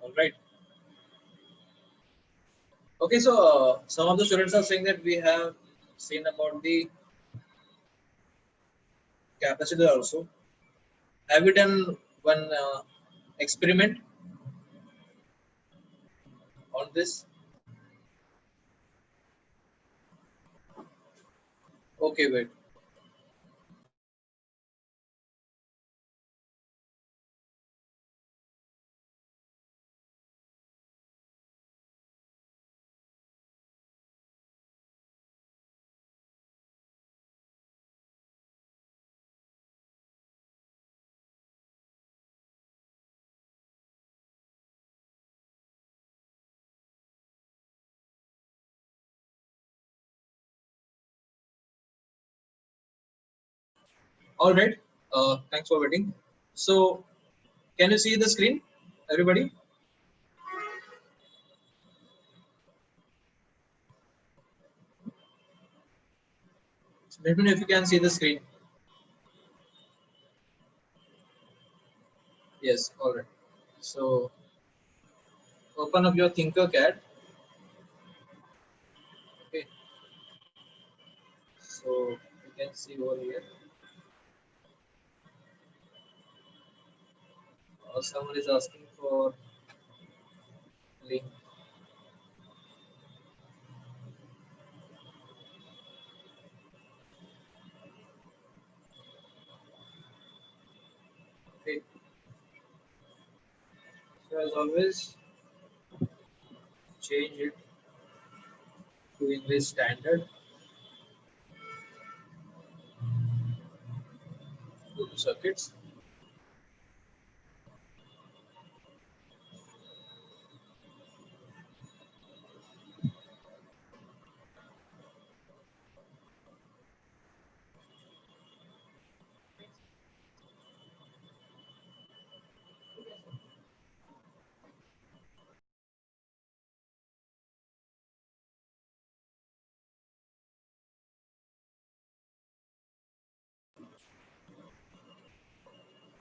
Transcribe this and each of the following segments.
All right. Okay, so some of the students are saying that we have seen about the capacitor also. Have you done one experiment on this? Okay, wait. All right. Thanks for waiting. So, can you see the screen, everybody? Let me know if you can see the screen. Yes. All right. So, open up your Thinkercad. Okay. So you can see over here. Someone is asking for link. Okay. So as always, change it to English standard. Go to circuits.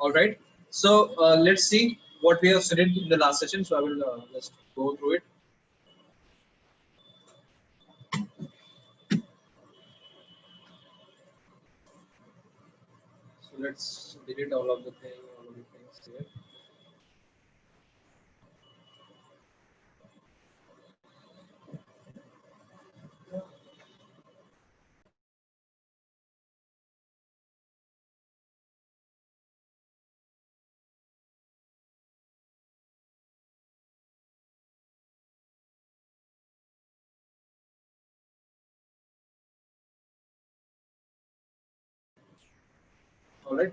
All right. So let's see what we have studied in the last session. So I will just go through it. So let's delete all of the things here. All right.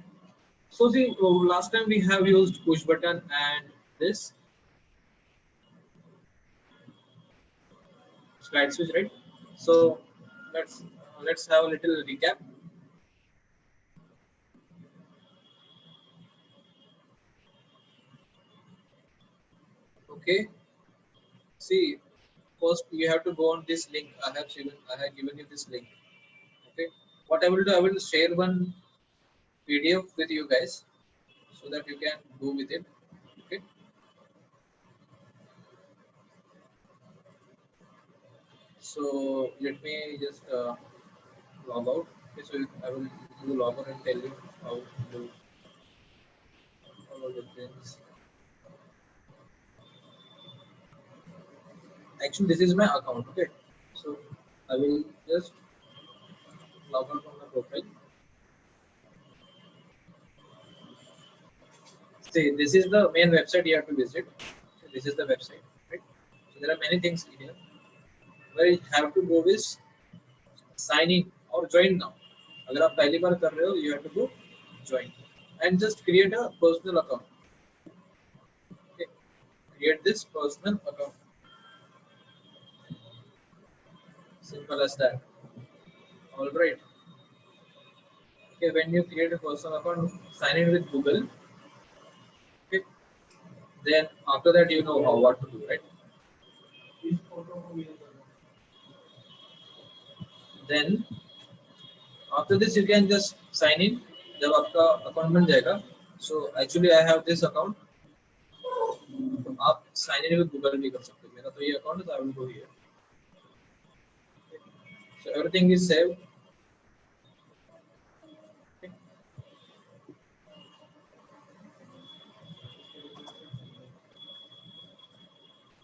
So see, last time we have used push button and this slide switch, right? So let's have a little recap. Okay. See, first you have to go on this link. I have given you this link. Okay. What I will do, I will share one PDF with you guys so that you can do with it. Okay. So let me just log out. Okay, so I will do log out and tell you how to do all of the things. Actually, this is my account. Okay. So I will just log out from the profile. See, this is the main website you have to visit. So this is the website, right? So there are many things in here. Where you have to go is sign in or join now. अगर आप पहली बार कर रहे हो, you have to go join and just create a personal account. Okay. Create this personal account. Simple as that. All right. Okay. When you create a personal account, sign in with Google. Okay. Then after that, you know how what to do, right? Then after this, you can just sign in. जब आपका account बन जाएगा. So actually, I have this account. तो आप sign in with Google भी कर सकते हो। मेरा तो ये अकाउंट है, I will go here. So everything is saved.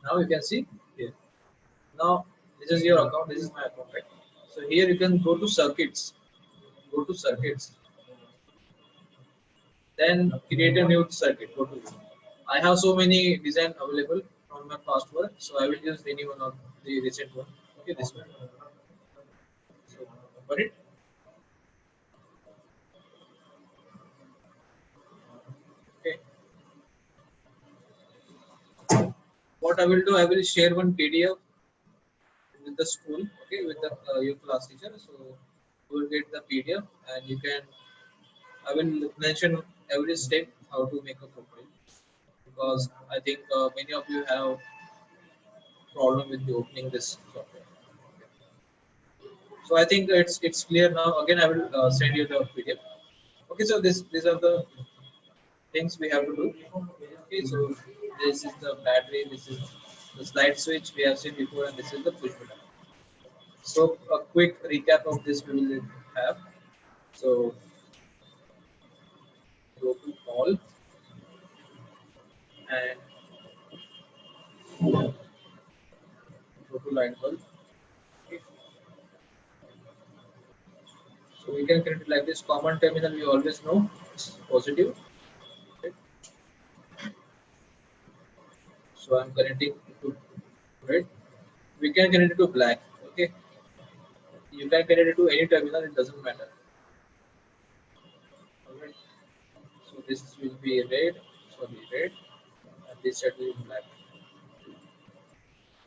Now you can see here. Now this is your account. This is my account, right? So here you can go to circuits. Go to circuits. Then create a new circuit. Go to it. I have so many design available from my past work, so I will use any one of the recent one. Okay, this one. So got it. Okay. What I will do, I will share one PDF with the school. Okay, with the your class teacher. So you will get the PDF, and you can. I will mention every step how to make a profile, because I think many of you have problem with the opening this software. So I think it's clear now. Again, I will send you the PDF. Okay, so these are the things we have to do. Okay, so this is the battery. This is the slide switch we have seen before, and this is the push button. So a quick recap of this we will have. So go to all and go to light bulb. Okay. So we can create it like this. Common terminal we always know it's positive. Okay. So I'm connecting to red. We can connect it to black. Okay. You can connect it to any terminal. It doesn't matter. Alright. So this will be red. Sorry, red. And this side will be black.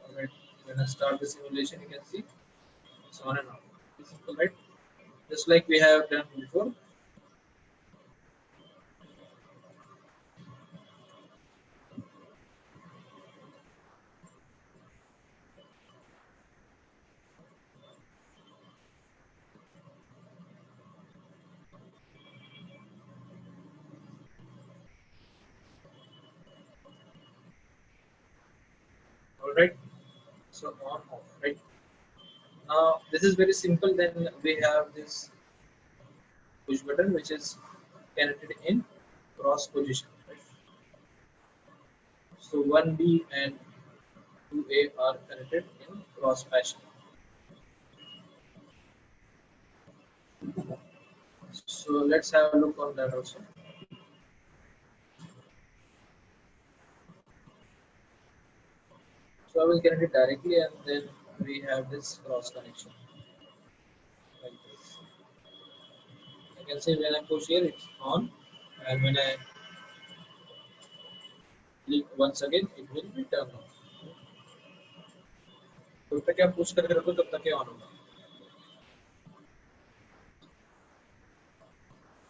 Alright. When I start the simulation, you can see it's on and off. It's simple, right? Just like we have done before. Alright. So on off, right? Now this is very simple. Then we have this push button which is connected in cross position. Right? So 1B and 2A are connected in cross fashion. So let's have a look on that also. So I will connect it directly, and then we have this cross connection like this. I can say when I push here it's on, and when I click once again it will be turned on. तो तब तक आप push करके रखो तब तक ये on होगा,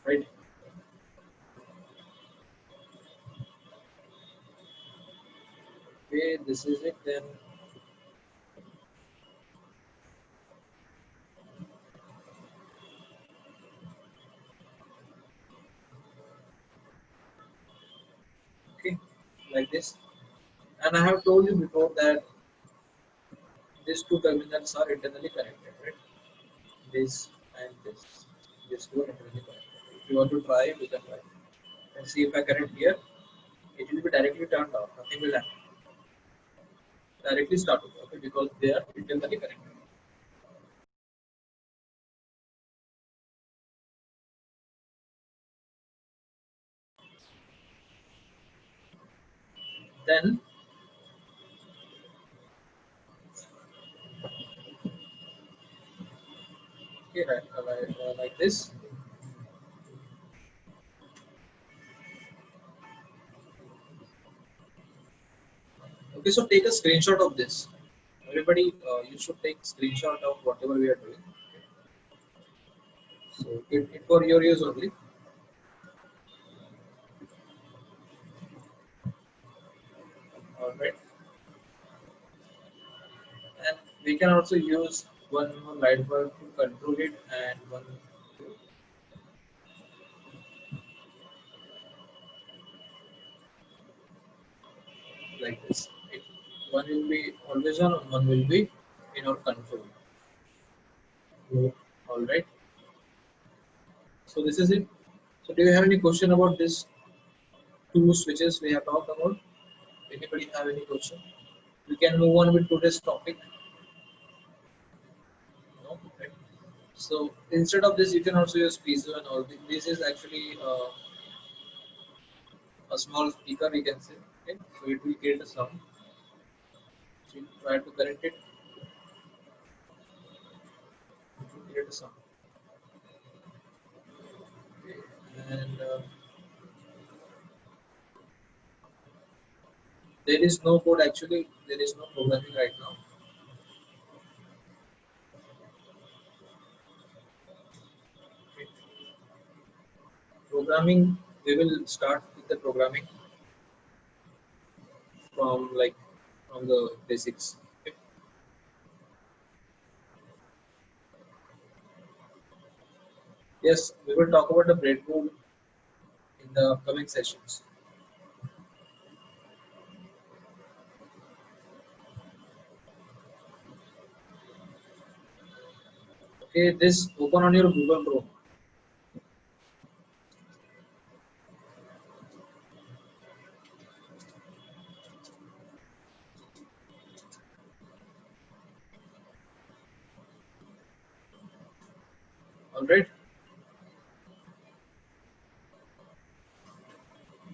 right? Okay, this is it. Then okay, like this. And I have told you before that these two terminals are internally connected, right? This and this. These two are internally connected. If you want to try, you can try. And see if I connect here, it will be directly turned off. Nothing will happen. Directly start over, okay, because they are internally connected. Then okay, right, like this. Okay, so take a screenshot of this. Everybody, you should take screenshot of whatever we are doing. So it for your use only. All right, and we can also use one more light bulb to control it, and one. like this. It, one will be always on, and one will be in our control. All right. So this is it. So do you have any question about this two switches we have talked about? Anybody have any question? We can move on with today's topic. No? Right. So instead of this, you can also use piezo and all. This is actually a small speaker, we can say. Okay? So it will create a sound. So you try to connect it, it will create a sound. Okay. And there is no code actually. There is no programming right now. Okay. Programming, we will start with the programming from like from the basics. Okay. Yes, we will talk about the breadboard in the upcoming sessions. Okay, this open on your Google Chrome. All right.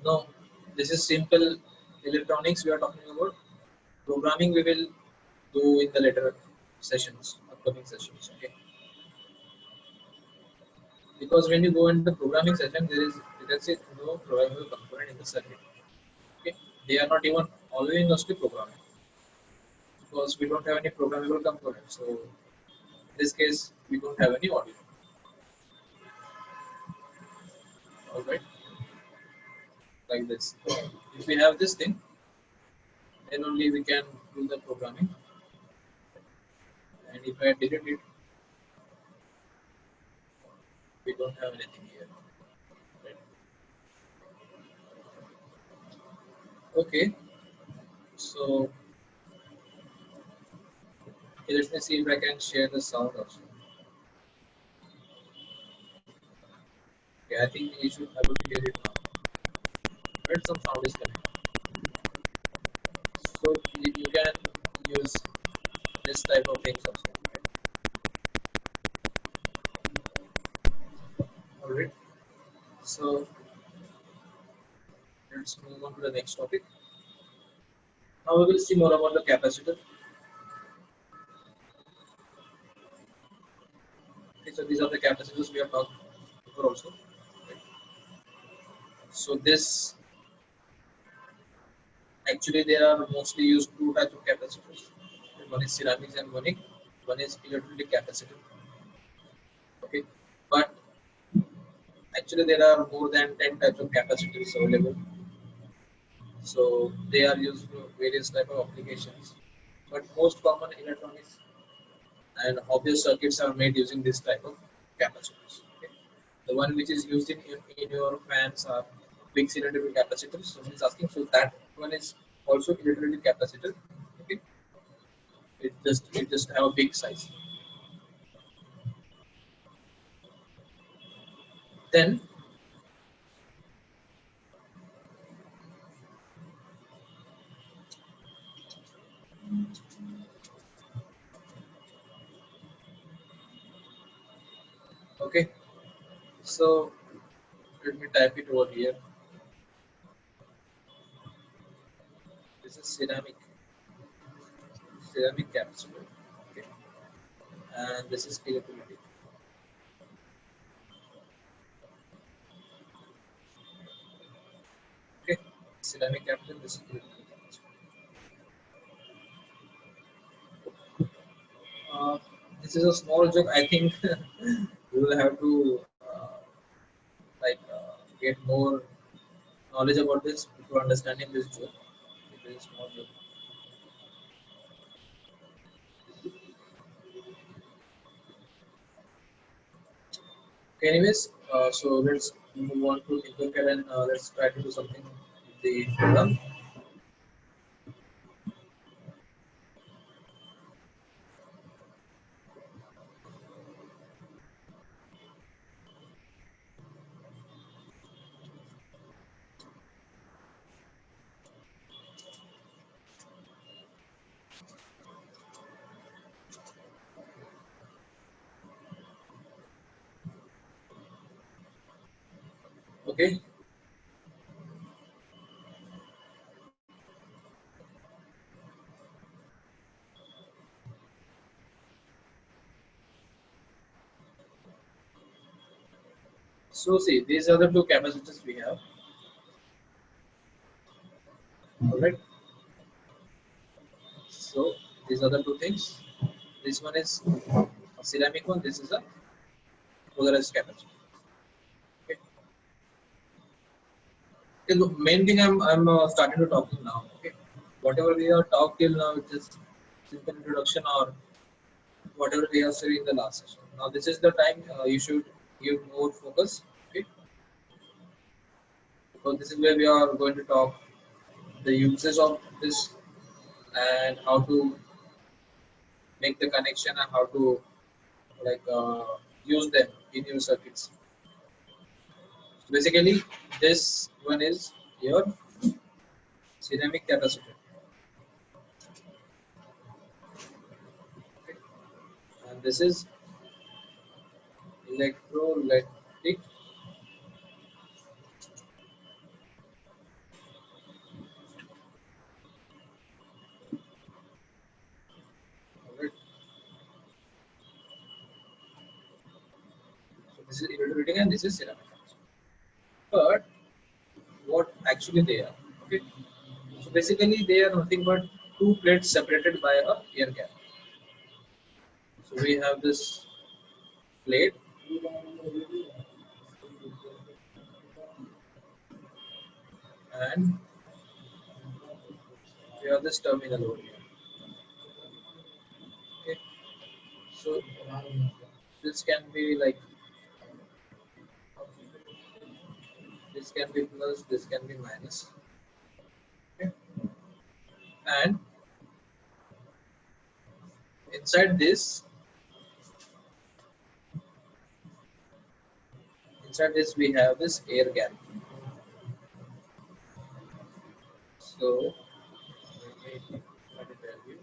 No, this is simple electronics we are talking about. Programming we will do in the later sessions, upcoming sessions. Okay. Because when you go into the programming session, there is let's say no programmable component in the circuit. Okay. They are not even allowing us to program because we don't have any programmable component. So in this case, we don't have any audio. All right, like this. If we have this thing, then only we can do the programming. And if I delete it, we don't have anything here. Right. Okay, so okay, let me see if I can share the sound also. Okay, I think you should able to hear it now. Right, some sound is coming. So you can use this type of things also. Right? All right. So let's move on to the next topic. Now we will see more about the capacitor. Okay, so these are the capacitors we have talked before also. Right? So this actually there are mostly used two types of capacitors. One is ceramics and one is electrolytic capacitor. Okay, but actually there are more than 10 types of capacitors available. So they are used for various type of applications. But most common electronics and obvious circuits are made using this type of capacitors. Okay. The one which is used in your fans are big cylindrical capacitors. So he's asking, so that one is also electrolytic capacitor. Okay, it just have a big size. Then okay, so let me type it over here. This is ceramic capacitor. Okay, and this is electrolytic. Okay, ceramic capacitor. This is electrolytic capacitor. Uh, this is a small joke. I think we will have to get more knowledge about this before understanding this joke. It is a small joke. Okay, anyways, so let's move on to Tinkercad and let's try to do something with the program. Okay. So see, these are the two capacitors we have. All right. So these are the two things. This one is a ceramic one. This is a polarized capacitor. Okay. Okay, the main thing I'm starting to talk now. Okay. Whatever we have talked till now, it is simple introduction or whatever we have said in the last session. Now this is the time you should give more focus. Okay. Because this is where we are going to talk the uses of this and how to make the connection and how to like use them in your circuits. So basically, this one is your ceramic capacitor, okay? And this is electrolytic. Alright. So this is electrolytic and this is ceramic. But what actually they are? Okay. So basically, they are nothing but two plates separated by a air gap. So we have this plate and we have this terminal over here. Okay. So this can be like this can be plus, this can be minus. Okay. And inside this we have this air gap. So let me tell you.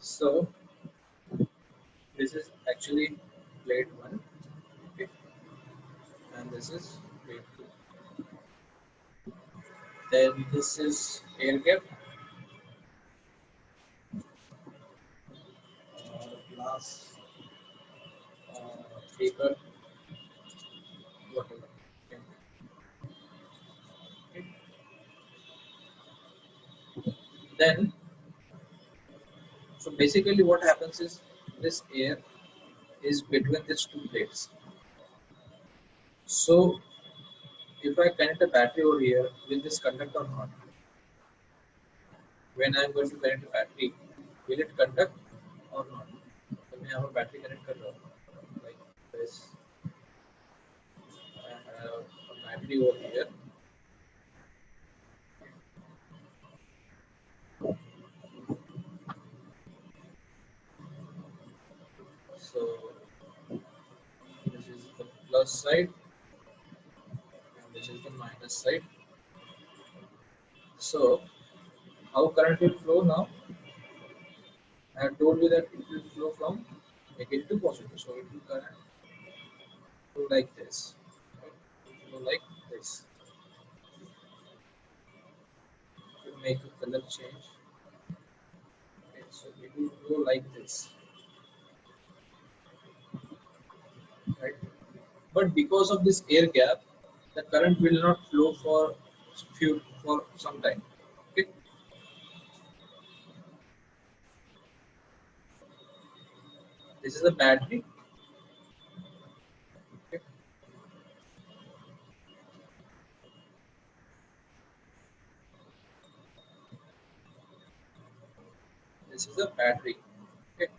So this is actually plate one, okay, and this is plate two. Then this is air gap, glass, paper, whatever. Okay. Then so basically what happens is this air is between these two plates. So if I connect a battery over here, will this conduct or not? When I'm going to connect a battery, will it conduct or not? So I have a battery connected like this. I have a battery over here. So this is the plus side and this is the minus side. So how current will flow now? I have told you that it will flow from negative to positive. So it will current flow like this. Right? It will flow like this. It will make a color change. Okay, so it will flow like this. Right? But because of this air gap, the current will not flow for some time. Okay? This is a battery. Okay? This is a battery. Okay?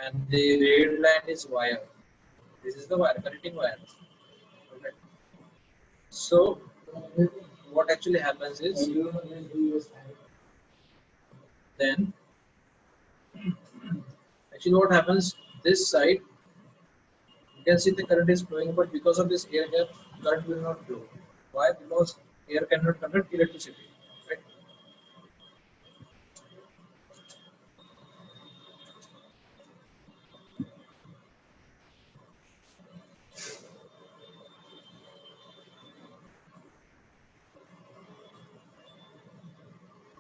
And the red line is wire. This is the wire, connecting wire. Okay? So what actually happens is then actually what happens this side You can see the current is flowing, but because of this air gap, current will not flow. Why? Because air cannot conduct electricity, right?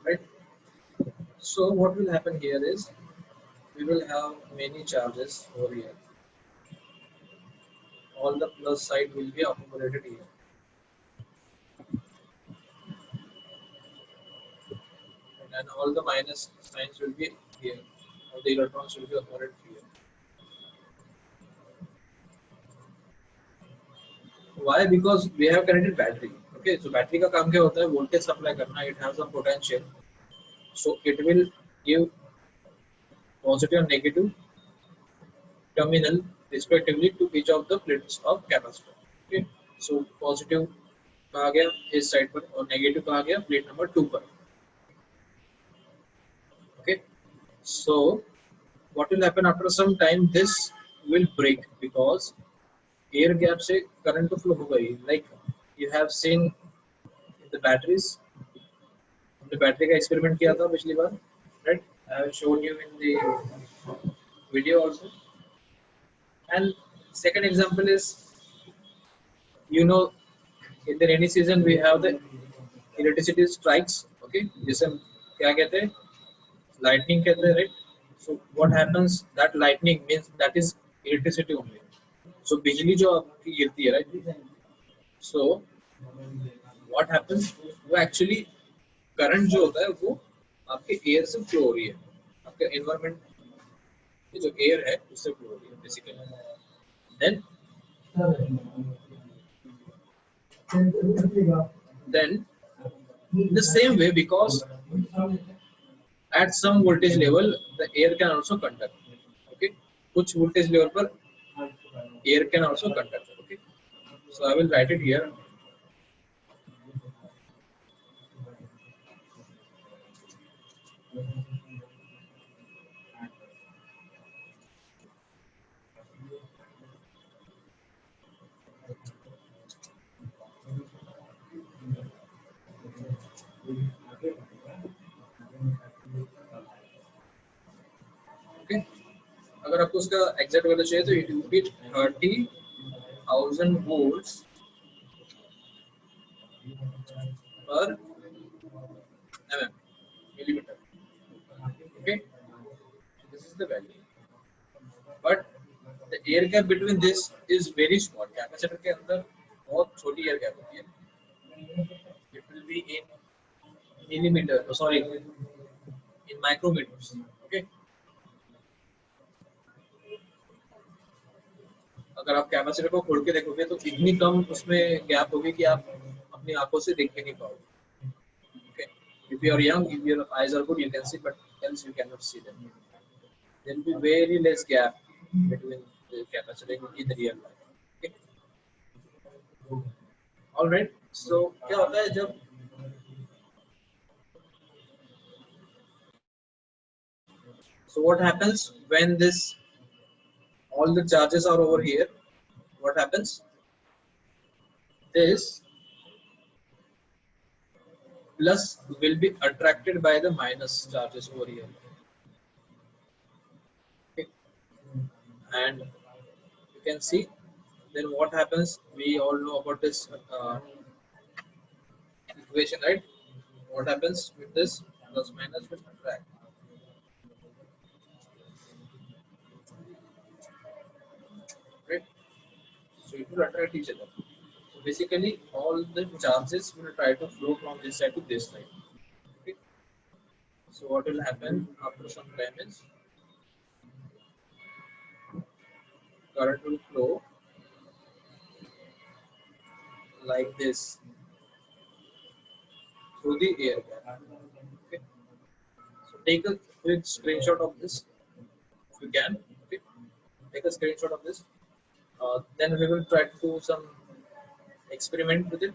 Right. So what will happen here is we will have many charges over here. All the plus side will be accumulated here, and all the minus signs will be here. All the electrons will be accumulated here. Why? Because we have connected battery. Okay, so battery का काम क्या होता है? Voltage supply करना. It has some potential, so it will give positive and negative terminal respectively to each of the plates of capacitor. Okay, so positive कहा गया इस side पर और negative कहा गया plate number 2 पर. Okay, so what will happen after some time? This will break because air gap से current तो flow होगा ही. Like you have seen in the batteries. हमने बैटरी का एक्सपेरिमेंट किया था पिछली बार, right? I have shown you in the video also. And second example is, you know, in the rainy season we have the electricity strikes. Okay, जिसे हम क्या कहते हैं? Lightning कहते हैं, right? So what happens? That lightning means that is electricity only. So बिजली जो आपकी गिरती है, right? So what happens? वो actually करंट जो होता है वो आपके एयर से फ्लो हो रही है, आपके एनवायरमेंट जो एयर है उससे फ्लो हो रही है basically. Then then in the same way, because at some voltage level the air can also conduct. Okay, कुछ voltage level पर air can also conduct. Okay, so I will write it here. Okay, अगर आपको उसका exact value चाहिए तो it will be 30,000 volts per millimeter. Okay, this is the value, but the air gap between this is very small. Capacitor के अंदर बहुत छोटी air gap होती है. It will be in millimeter, sorry, in micrometers. Okay, अगर आप capacitor को खोल के देखोगे तो इतनी कम उसमें गैप होगी कि आप अपनी आंखों से देख भी नहीं पाओगे. Okay, if you are young, if your eyes are good, you can see, but else you cannot see them. There will be very less gap between the capacitor in the real life. Okay, all right. So क्या होता है जब so what happens when this all the charges are over here? What happens? This plus will be attracted by the minus charges over here. Okay. And you can see then what happens. We all know about this equation, right? What happens with this plus minus will attract, right? So it will attract each other. So basically all the charges will try to flow from this side to this side. Okay. So what will happen after some time is current will flow like this through the air gap. Okay. So take a quick screenshot of this if you can. Okay. Take a screenshot of this. Then we will try to do some experiment with it.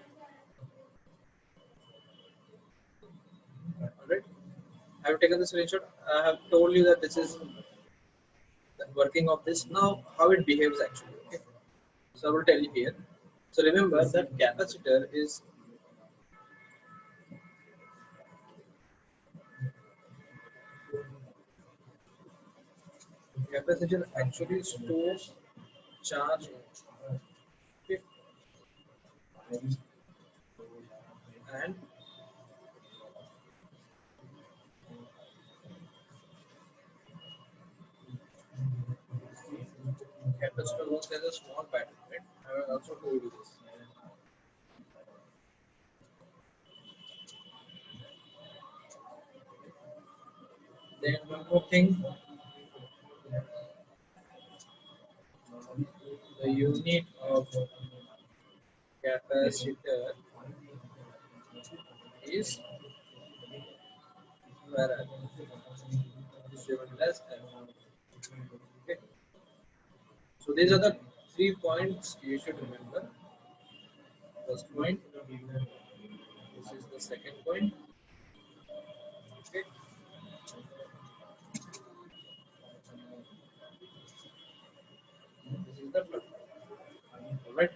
Alright. I have taken the screenshot. I have told you that this is the working of this. Now how it behaves actually. Okay. So I will tell you here. So remember that capacitor actually stores charge, okay, and capacitor works as a small battery, right? I will also told you this. Then one more thing, the unit of capacitor is farad. Is given as F. Okay. So these are the 3 points you should remember. First point. This is the second point. Okay. This is the third point. All right.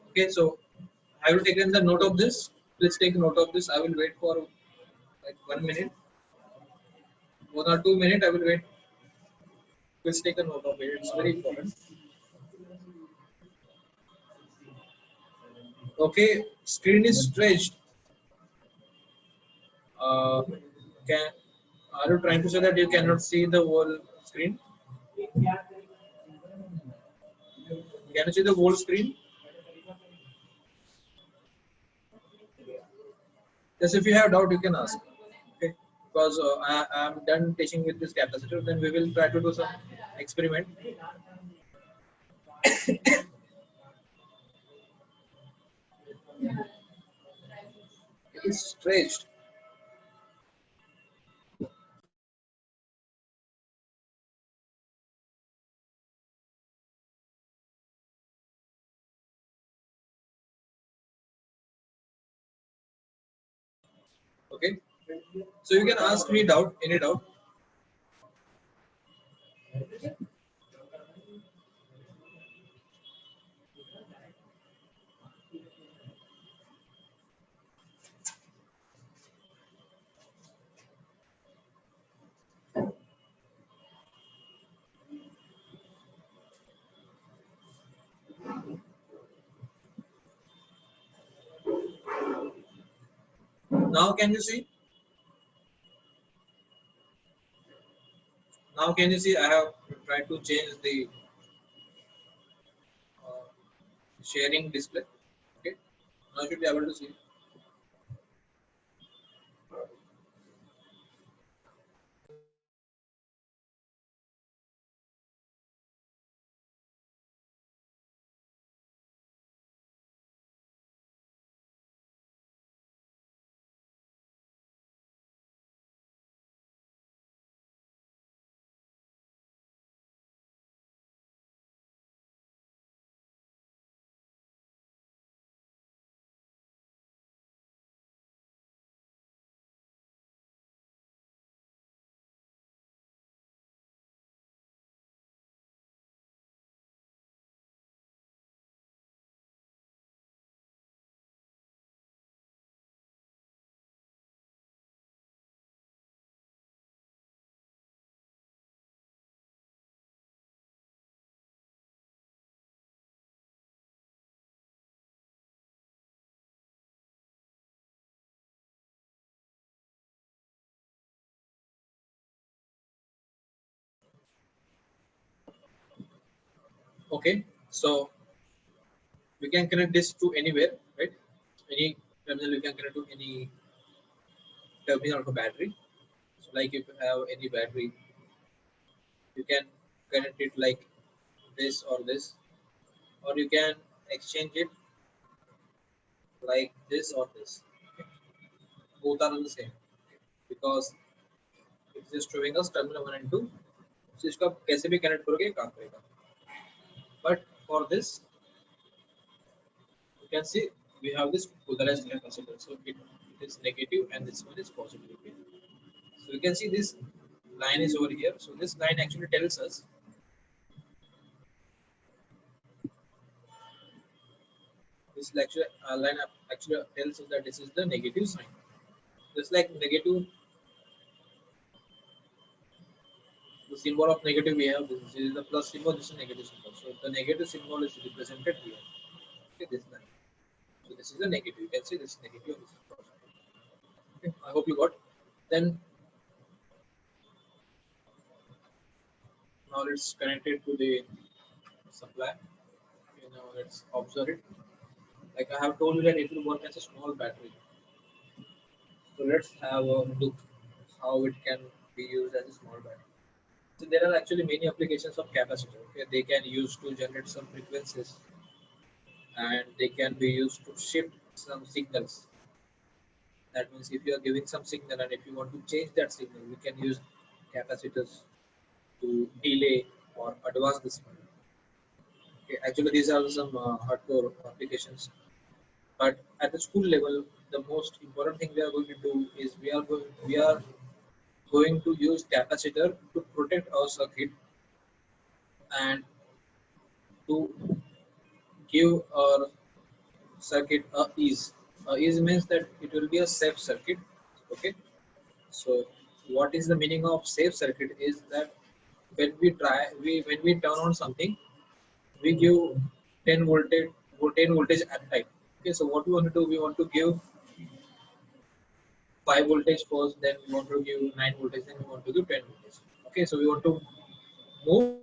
Okay. So have you taken the note of this? Please take note of this. I will wait for like 1 minute, 1 or 2 minutes. I will wait. Please take a note of it. It's very important. Okay. Screen is stretched. Uh, can Are you trying to say that you cannot see the whole screen? Can you see the whole screen? Yes, if you have doubt, you can ask. Okay, because I am done teaching with this capacitor. Then we will try to do some experiment. It is stretched. Okay, so you can ask me doubt, any doubt. Now can you see? Now can you see? I have tried to change the uh, sharing display. Okay, now you should be able to see. Okay, so we can connect this to anywhere, right? Any terminal you can connect to any terminal of a battery. So like if you have any battery, you can connect it like this, or you can exchange it like this or this. Okay. Both are on the same because it's just showing us terminal 1 and 2. So इसको आप कैसे भी connect करोगे काम करेगा. But for this, you can see we have this polarized capacitor. So it is negative and this one is positive. Okay. So you can see this line is over here. So this line actually tells us this lecture line actually tells us that this is the negative sign. Just like negative, the symbol of negative we have this is the plus symbol, this is negative symbol. So the negative symbol is represented here. Okay, this line. So this is the negative. You can see this is negative. This is positive. Okay, I hope you got. Then now let's connect it to the supply. Okay, now let's observe it. Like I have told you that it will work as a small battery. So let's have a look how it can be used as a small battery. So there are actually many applications of capacitor. Okay, they can use to generate some frequencies, and they can be used to shift some signals. That means if you are giving some signal and if you want to change that signal, we can use capacitors to delay or advance the signal. Okay, actually, these are some hardcore applications. But at the school level, the most important thing we are going to do is we are going to use capacitor to protect our circuit and to give our circuit a ease. Ease means that it will be a safe circuit. Okay. So what is the meaning of safe circuit is that when we turn on something, we give 10 voltage 10 voltage at a time. Okay. So what we want to do, we want to give 5 voltage first, then we want to give 9 voltage, then we want to give 10 voltage. Okay. So we want to move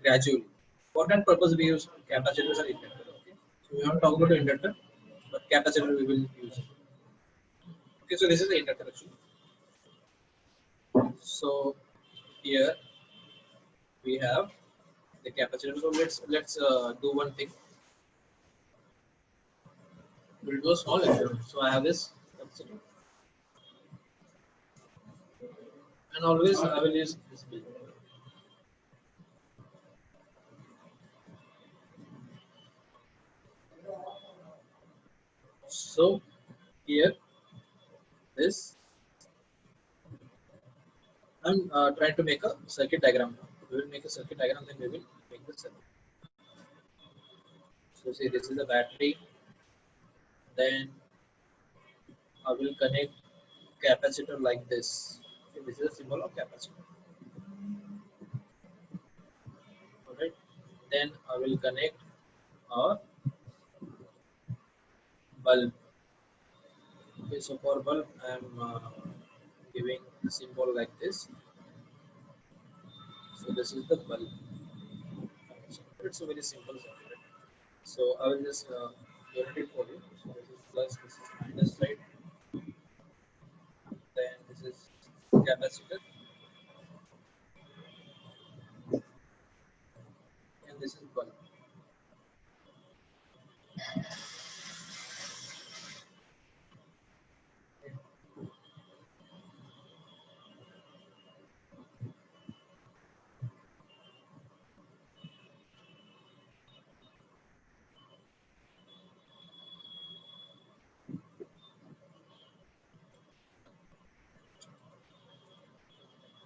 gradually. For that purpose, we use capacitors or inductor. Okay. So we haven't talked about the inductor, but capacitor we will use. Okay. So this is the inductor actually. So here we have the capacitor. So let's do one thing. We'll do a small experiment. So I have this capacitor, and always I will use this bill. So here this I'm trying to make a circuit diagram. We will make a circuit diagram, then we will make the circuit. So see, this is the battery. Then I will connect capacitor like this. Okay, this is a symbol of capacitor. Alright. Then I will connect a bulb. Okay, so for bulb I am giving a symbol like this. So this is the bulb. It's a very simple circuit. So I will just unit it for you. So this is plus, this is minus side, then this is capacitor, and this is bulb.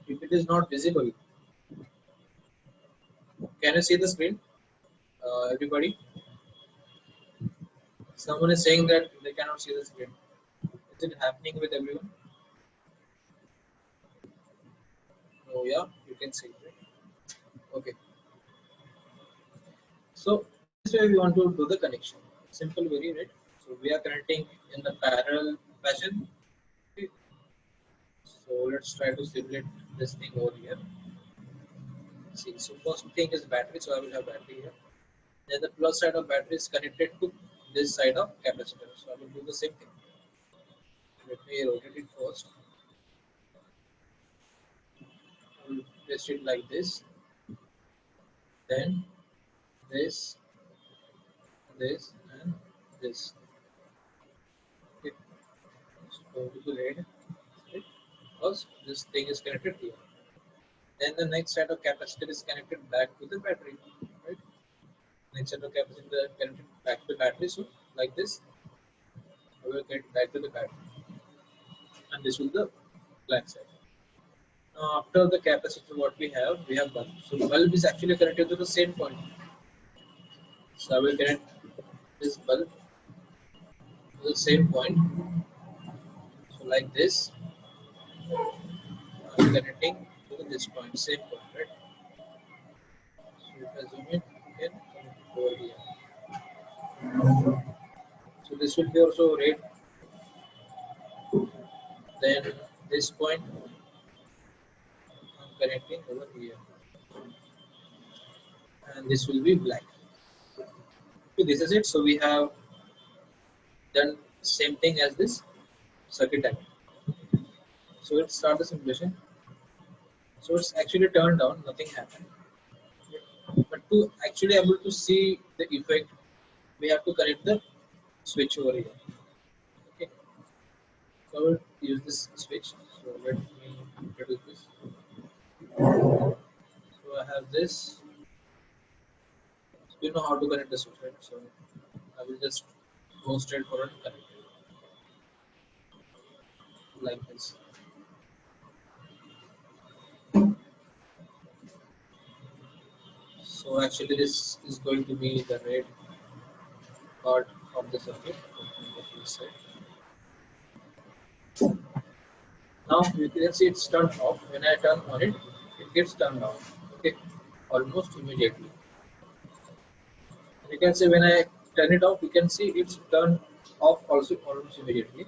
If it is not visible, can you see the screen? Everybody, someone is saying that they cannot see the screen. Is it happening with everyone? Oh yeah, you can see it. Right? Okay. So this way we want to do the connection. Simple, very right. So we are connecting in the parallel fashion. Okay. So let's try to simulate this thing over here. See, so first thing is battery. So I will have battery here. Then the plus side of battery is connected to this side of capacitor. So I will do the same thing. Let me rotate it first. I will place it like this. Then this, this, and this. Okay. So to the red, right? Because this thing is connected here. Then the next set of capacitor is connected back to the battery, right? Next set of capacitor connected back to the battery. So like this, I will get back to the battery, and this will be the black side. Now after the capacitor, what we have bulb. So bulb is actually connected to the same point. So I will connect this bulb to the same point. So like this, I'm connecting to this point, same point, right? So if I zoom in, you can connect it over here. So this will be also red. Then this point I'm connecting over here, and this will be black. So this is it. So we have done same thing as this circuit diagram. So let's start the simulation. So it's actually turned on, nothing happened. But to actually able to see the effect, we have to connect the switch over here. Okay. So I will use this switch. So let me introduce this. So I have this. You know how to connect the switch, right? So I will just go straight forward and connect it like this. So actually this is going to be the red part of the circuit. Now you can see it's turned off. When I turn on it, it gets turned off. Okay, almost immediately. You can see when I turn it off, you can see it's turned off also almost immediately.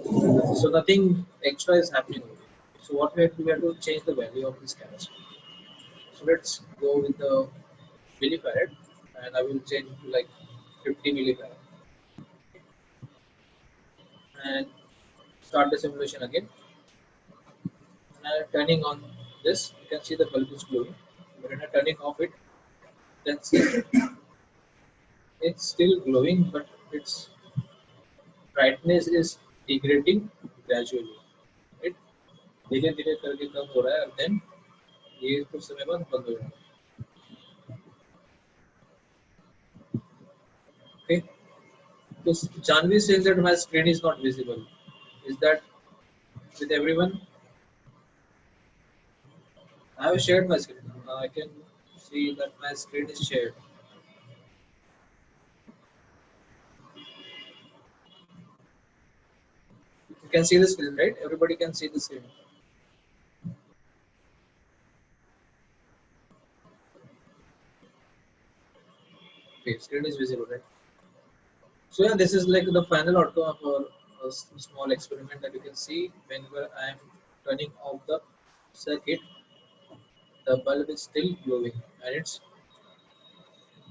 So nothing extra is happening over here. So what we have to change the value of this capacitor. So let's go with the millifarad, and I will change to like 50 millifarad and start the simulation again. And I'm turning on this, you can see the bulb is glowing. When I'm turning off it, then see it's still glowing, but its brightness is degrading gradually. Right? धीरे धीरे करके कम हो रहा है, और then ये कुछ समय बाद बंद हो जाएगा. Okay. So Janvi says that my screen is not visible. Is that with everyone? I have shared my screen. I can see that my screen is shared. You can see the screen, right? Everybody can see the screen. Okay, screen is visible, right? So yeah, this is like the final outcome of a small experiment that you can see. Whenever I am turning off the circuit, the bulb is still glowing and it's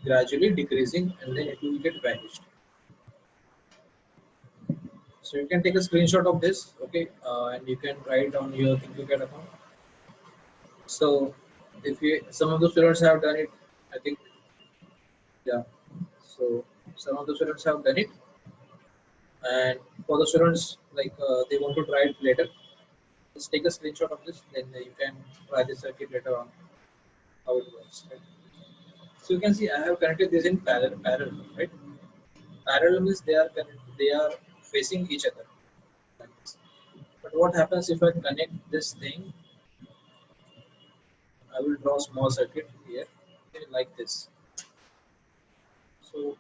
gradually decreasing, and then it will get vanished. So you can take a screenshot of this, okay, and you can try it on your ThinkPad account. So if you, some of the students have done it, I think, yeah. So some of the students have done it, and for the students like they want to try it later, just take a screenshot of this, then you can try the circuit later on how it works. Right? So you can see I have connected this in parallel, right? Parallel means they are facing each other. Like this. But what happens if I connect this thing? I will draw a small circuit here, okay, like this. So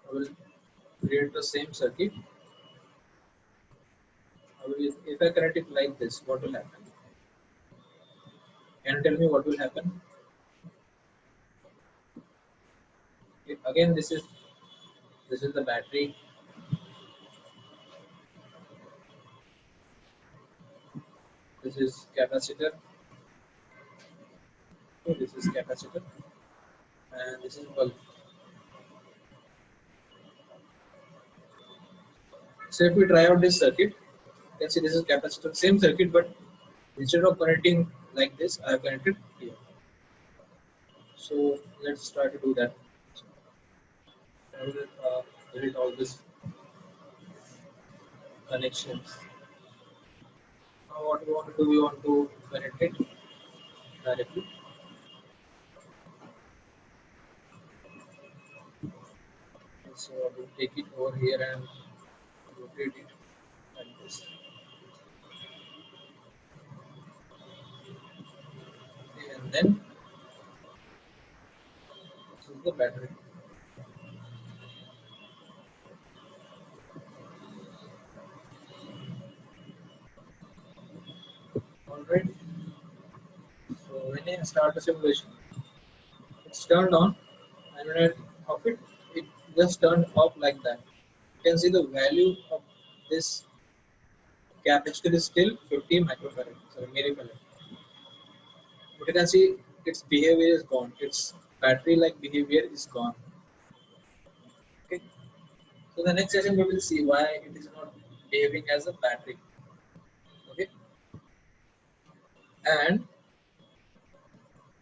I will create the same circuit. I will, if I connect it like this, what will happen? Can you tell me what will happen? Again, this is the battery. This is capacitor. Okay, this is capacitor, and this is bulb. So if we try out this circuit, you can see this is capacitor, same circuit, but instead of connecting like this, I have connected here. So let's try to do that. I will delete all this connections. Now what we want to do, we want to connect it directly. So I will take it over here and rotate it like this. then this is the battery. Alright, so when I start the simulation, it's turned on, and when I off it, it just turned off like that. You can see the value of this capacitor is still 50 microfarad, sorry, millifarad. But you can see its behavior is gone. Its battery-like behavior is gone. Okay. So the next session we will see why it is not behaving as a battery. Okay. And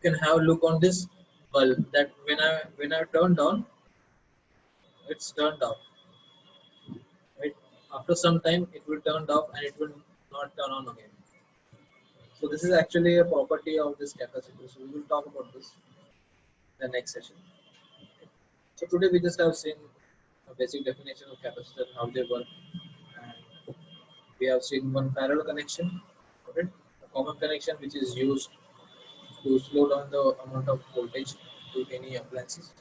you can have a look on this bulb that when I turned on, it's turned off. Right. After some time, it will turn off and it will not turn on again. So this is actually a property of this capacitor. So we will talk about this in the next session. So today we just have seen a basic definition of capacitor, how they work, and we have seen one parallel connection, okay, a common connection which is used to slow down the amount of voltage to any appliances.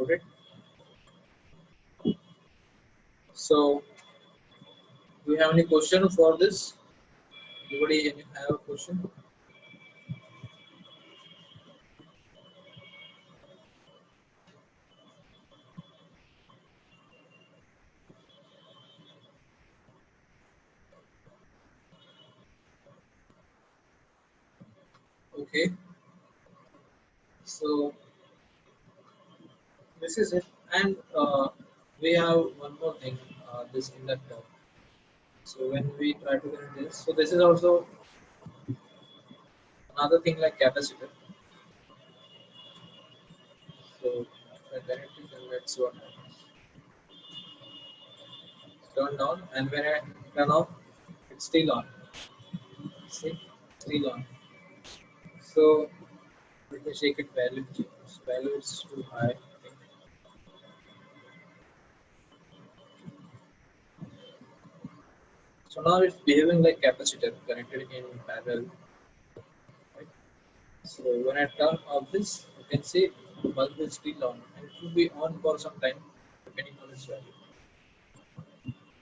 Okay, so do you have any question for this? Anybody have a question? Okay, so this is it, and we have one more thing. This inductor. So when we try to connect this, so this is also another thing like capacitor. So if I connect it, then let's see what happens. It's turned on, and when I turn off, it's still on. See, still on. So let me shake it value. Value is too high. So now it's behaving like capacitor connected in parallel. Right? So when I turn off this, you can see the bulb is still on, and it will be on for some time depending on its value.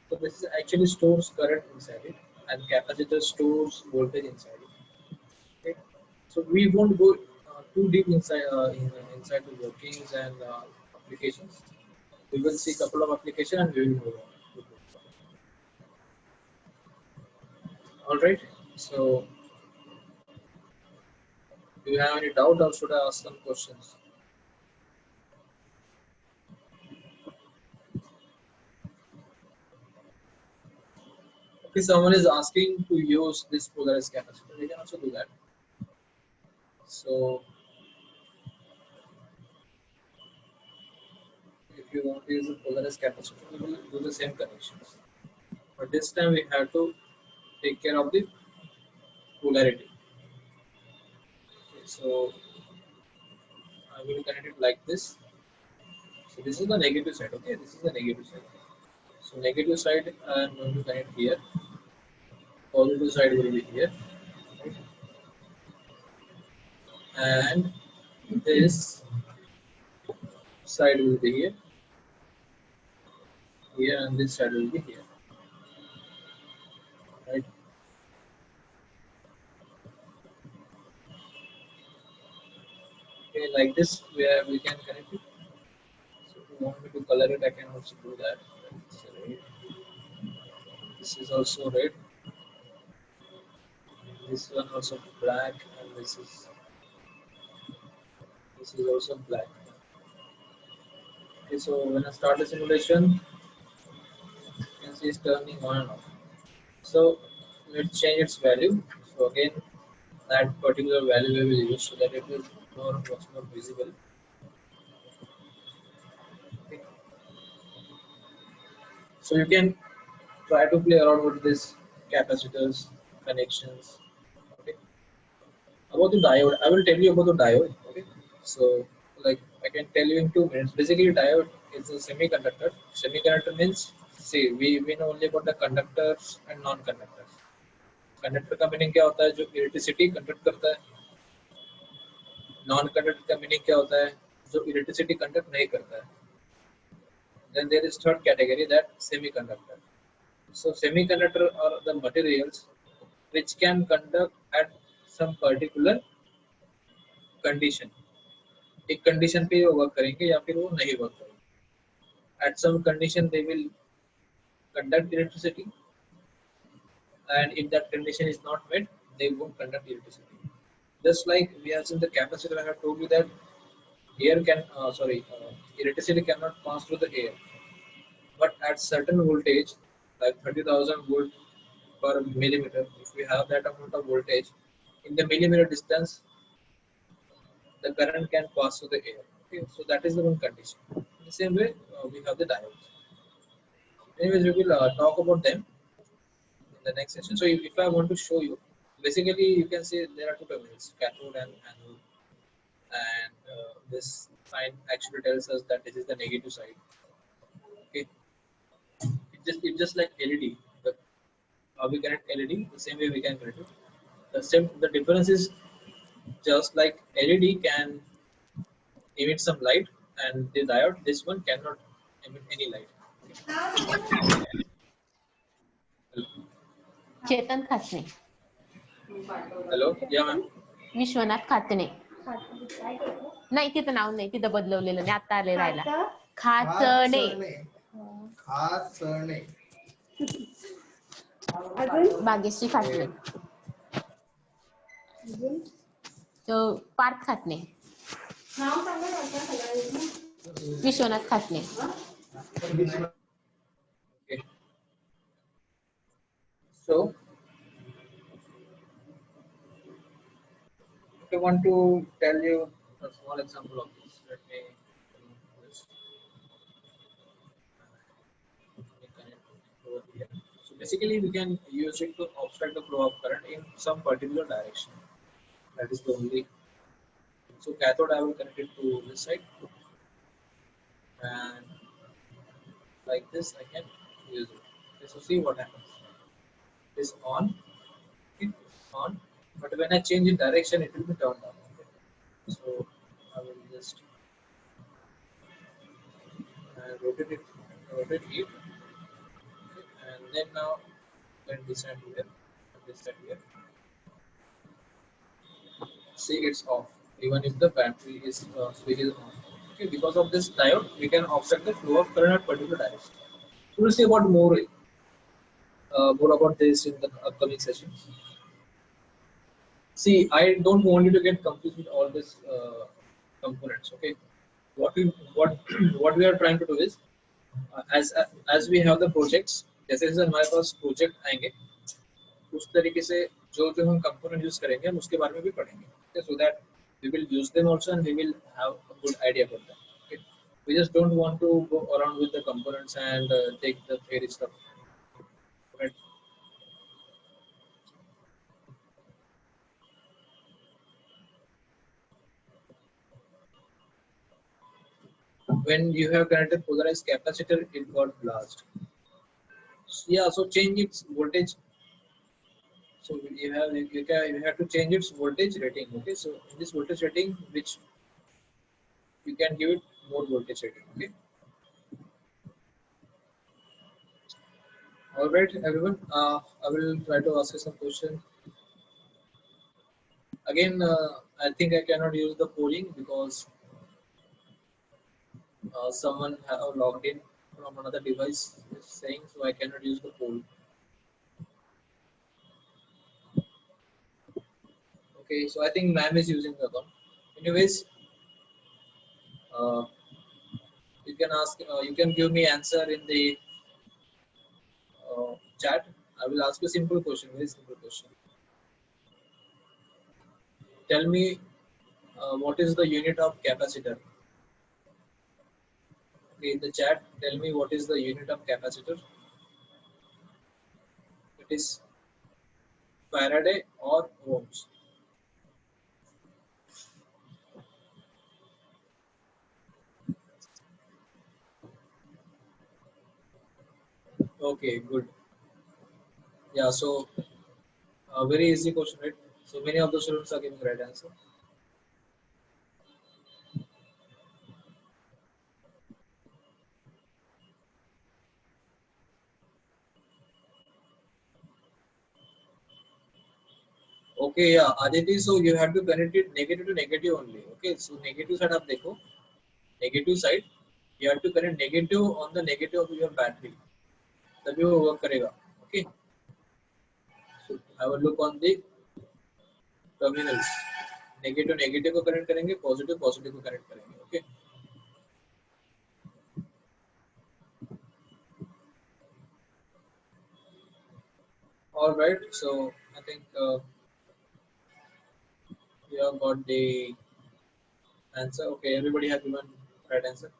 So this is actually stores current inside it, and capacitor stores voltage inside it. Okay? So we won't go too deep inside the workings and applications. We will see a couple of applications and we will move on. All right. So do you have any doubt or should I ask some questions? Okay, someone is asking to use this polarized capacitor. We can also do that. So if you want to use a polarized capacitor, we will do the same connections. But this time we have to take care of the polarity. Okay, so I will connect it like this. So this is the negative side. Okay, this is the negative side. So negative side I am going to connect here. Positive side will be here, right? And this side will be here, here, and this side will be here, right? Okay, like this, where we can connect it. So if you want me to color it, I can also do that. It's red. This is also red. This one also black, and this is also black. Okay, so when I start the simulation, you can see it's turning on and off. So let's change its value. So again, that particular value we will use so that it is much more visible. Okay. So you can try to play around with this capacitors, connections. Okay. About the diode, I will tell you about the diode. Okay. So like I can tell you in 2 minutes. Basically, diode is a semiconductor. Semiconductor means see we know only about the conductors and non-conductors. Conductor का meaning क्या होता है जो electricity conduct करता है non conductor का meaning क्या होता है? जो इलेक्ट्रिसिटी कंडक्ट नहीं करता है. Then there is third category, that semiconductor. So semiconductor are the materials which can conduct at some particular condition. एक condition पे वो work करेंगे या फिर वो नहीं work करेंगे. At some condition they will conduct electricity, and if that condition is not met, they won't conduct electricity. Just like we have seen the capacitor, I have told you that electricity cannot pass through the air, but at certain voltage, like 30,000 volt per millimeter, if we have that amount of voltage in the millimeter distance, the current can pass through the air. Okay, so that is the one condition. In the same way, we have the diodes. Anyways, we will talk about them in the next session. So if I want to show you, basically you can see there are two terminals, cathode and anode, and this sign actually tells us that this is the negative side. Okay, it's just like LED. How we connect LED, the same way we can connect it. The difference is just like LED can emit some light, and the diode, this one cannot emit any light. Chetan खाचने. Hello, yeah ma'am. Vishwanath खाचने. नाही तिथं नाव नाही, तिथं बदलवलेलं नाही, आता आले राहायला. खाचणे. खाचणे. भाग्यश्री खाचणे. तो Partha Khachane. Vishwanath Khachane. Okay. So I want to tell you a small example of this. Let me remove this. Over here. So basically, we can use it to obstruct the flow of current in some particular direction. That is the only. So cathode, I will connect it to this side, and like this, I can use it. Okay, so see what happens. It is on, on, but when I change the direction, it will be turned on. Okay. So I will just rotate it, okay, and then now when this side here, and this side here, see it's off. Even if the battery is switch is on. Okay, because of this diode, we can offset the flow of current at particular direction. So we'll see about more about this in the upcoming sessions. See, I don't want you to get confused with all these components. Okay, what we are trying to do is as we have the projects, जैसे जैसे हमारे पास project आएंगे, उस तरीके से जो जो हम कंपोनेंट यूज करेंगे हम उसके बारे में भी पढ़ेंगे. Okay, so that we will use them also and we will have a good idea about them. Okay, we just don't want to go around with the components and take the theory stuff. Right. When you have connected polarized capacitor, it got blast. Yeah, so change its voltage. So you have to change its voltage rating. Okay, so in this voltage rating, which you can give it more voltage rating. Okay. All right, everyone. I will try to ask you some questions. Again, I think I cannot use the polling because someone have logged in from another device is saying, so I cannot use the poll. Okay, so I think ma'am is using the account. Anyways, you can ask, you can give me answer in the chat. I will ask you a simple question, very simple question. Tell me what is the unit of capacitor? Okay, in the chat, tell me what is the unit of capacitor. It is Faraday or ohms. Okay, good. Yeah, so very easy question, right? So many of the students are giving right answer. Okay, yeah, Aditi. So you have to connect it negative to negative only. Okay, so negative side आप देखो, negative side. You have to connect negative on the negative of your battery. तभी वो work करेगा. Okay. So have a look on the terminals. Negative negative को connect करेंगे, positive positive को connect करेंगे. Okay. All right. So I think you have got the answer. Okay, everybody has given right answer.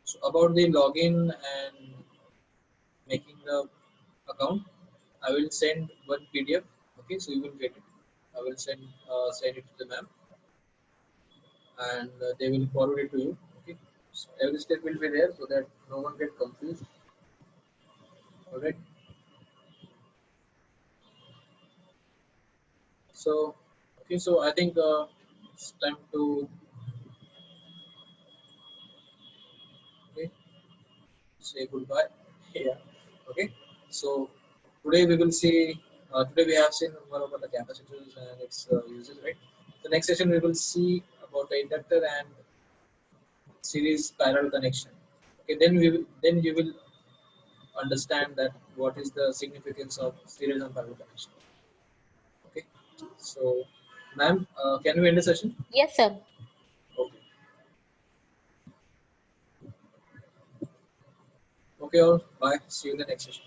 So about the login and making the account, I will send one PDF. Okay, so you will get it. I will send it to the ma'am, and they will forward it to you. Okay, so every step will be there so that no one get confused. All right. So okay, so I think it's time to okay, say goodbye. Yeah. Okay. So today we will see. Today we have seen more about the capacitors and its uses. Right. The next session we will see about the inductor and series parallel connection. Okay. Then you will understand that what is the significance of series and parallel connection. Okay. So, ma'am, can we end the session? Yes, sir. Okay. Okay. All. Bye. See you in the next session.